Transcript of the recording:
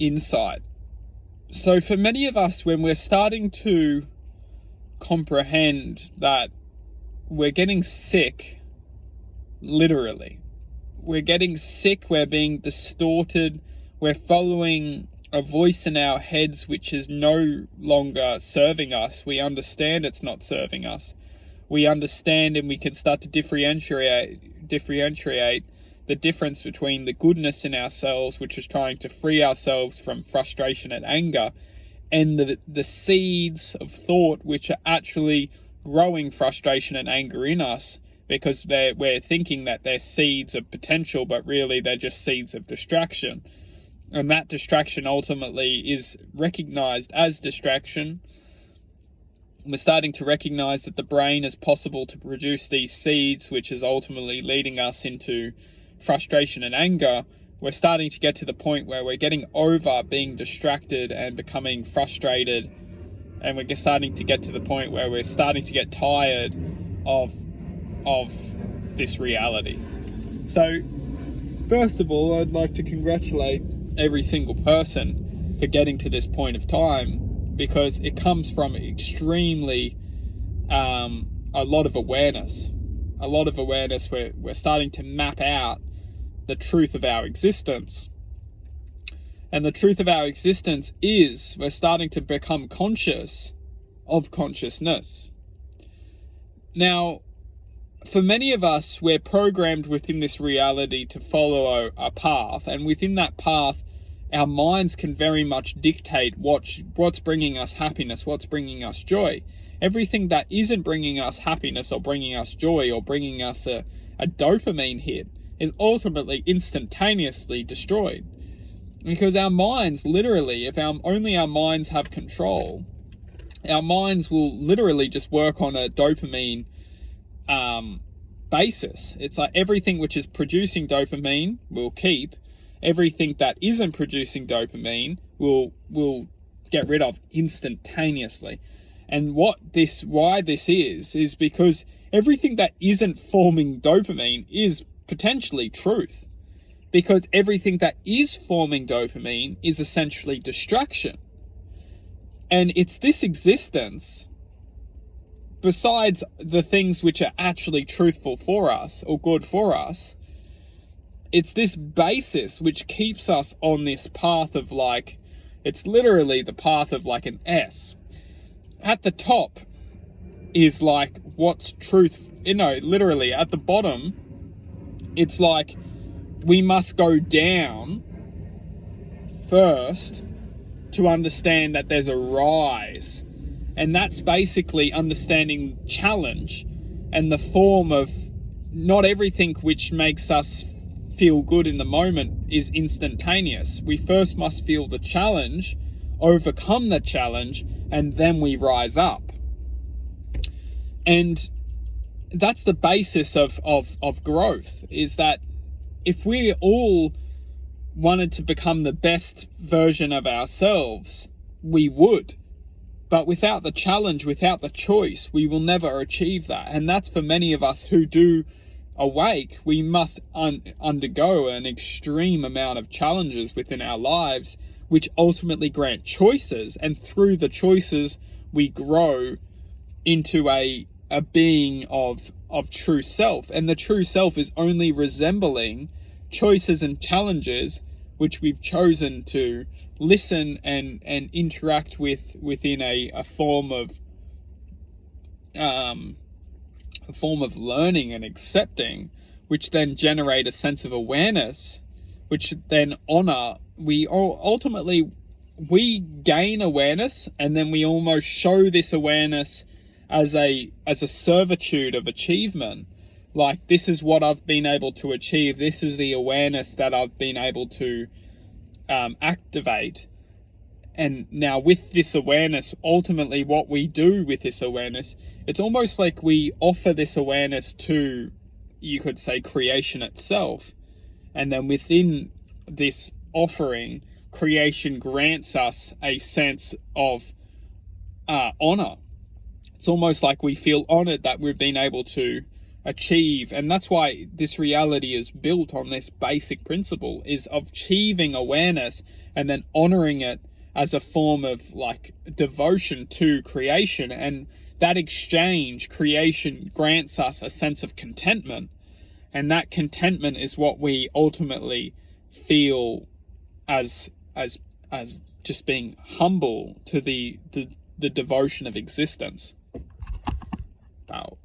insight. So for many of us, when we're starting to comprehend that we're getting sick, literally, we're getting sick, we're being distorted, we're following a voice in our heads which is no longer serving us. We understand it's not serving us. We understand, and we can start to differentiate the difference between the goodness in ourselves, which is trying to free ourselves from frustration and anger, and the seeds of thought which are actually growing frustration and anger in us, because we're thinking that they're seeds of potential, but really they're just seeds of distraction. And that distraction ultimately is recognized as distraction. We're starting to recognize that the brain is possible to produce these seeds, which is ultimately leading us into frustration and anger. We're starting to get to the point where we're getting over being distracted and becoming frustrated. And we're starting to get to the point where we're starting to get tired of this reality. So, first of all, I'd like to congratulate every single person for getting to this point of time, because it comes from extremely a lot of awareness. We're starting to map out the truth of our existence. And the truth of our existence is we're starting to become conscious of consciousness. Now, for many of us, we're programmed within this reality to follow a path, and within that path, our minds can very much dictate what's bringing us happiness, what's bringing us joy. Everything that isn't bringing us happiness or bringing us joy or bringing us a dopamine hit is ultimately instantaneously destroyed. Because our minds, literally, if only our minds have control, our minds will literally just work on a dopamine basis. It's like everything which is producing dopamine will keep. Everything that isn't producing dopamine will get rid of instantaneously. And why this is because everything that isn't forming dopamine is potentially truth. Because everything that is forming dopamine is essentially distraction. And it's this existence, besides the things which are actually truthful for us or good for us, it's this basis which keeps us on this path of it's literally the path of like an S. At the top is what's truth, literally at the bottom, it's like we must go down first to understand that there's a rise. And that's basically understanding challenge and the form of not everything which makes us feel good in the moment is instantaneous. We first must feel the challenge, overcome the challenge, and then we rise up. And that's the basis of growth, is that if we all wanted to become the best version of ourselves, we would. But without the challenge, without the choice, we will never achieve that. And that's for many of us who do awake. We must undergo an extreme amount of challenges within our lives, which ultimately grant choices. And through the choices, we grow into a being of true self. And the true self is only resembling choices and challenges which we've chosen to listen and interact within a form of learning and accepting, which then generate a sense of awareness, which then honor. We gain awareness, and then we almost show this awareness as a servitude of achievement. Like, this is what I've been able to achieve. This is the awareness that I've been able to activate. And now with this awareness, ultimately what we do with this awareness, it's almost like we offer this awareness to, you could say, creation itself. And then within this offering, creation grants us a sense of honor. It's almost like we feel honored that we've been able to achieve. And that's why this reality is built on this basic principle, is of achieving awareness and then honoring it as a form of like devotion to creation. And that exchange, creation, grants us a sense of contentment, and that contentment is what we ultimately feel as just being humble to the devotion of existence. Wow.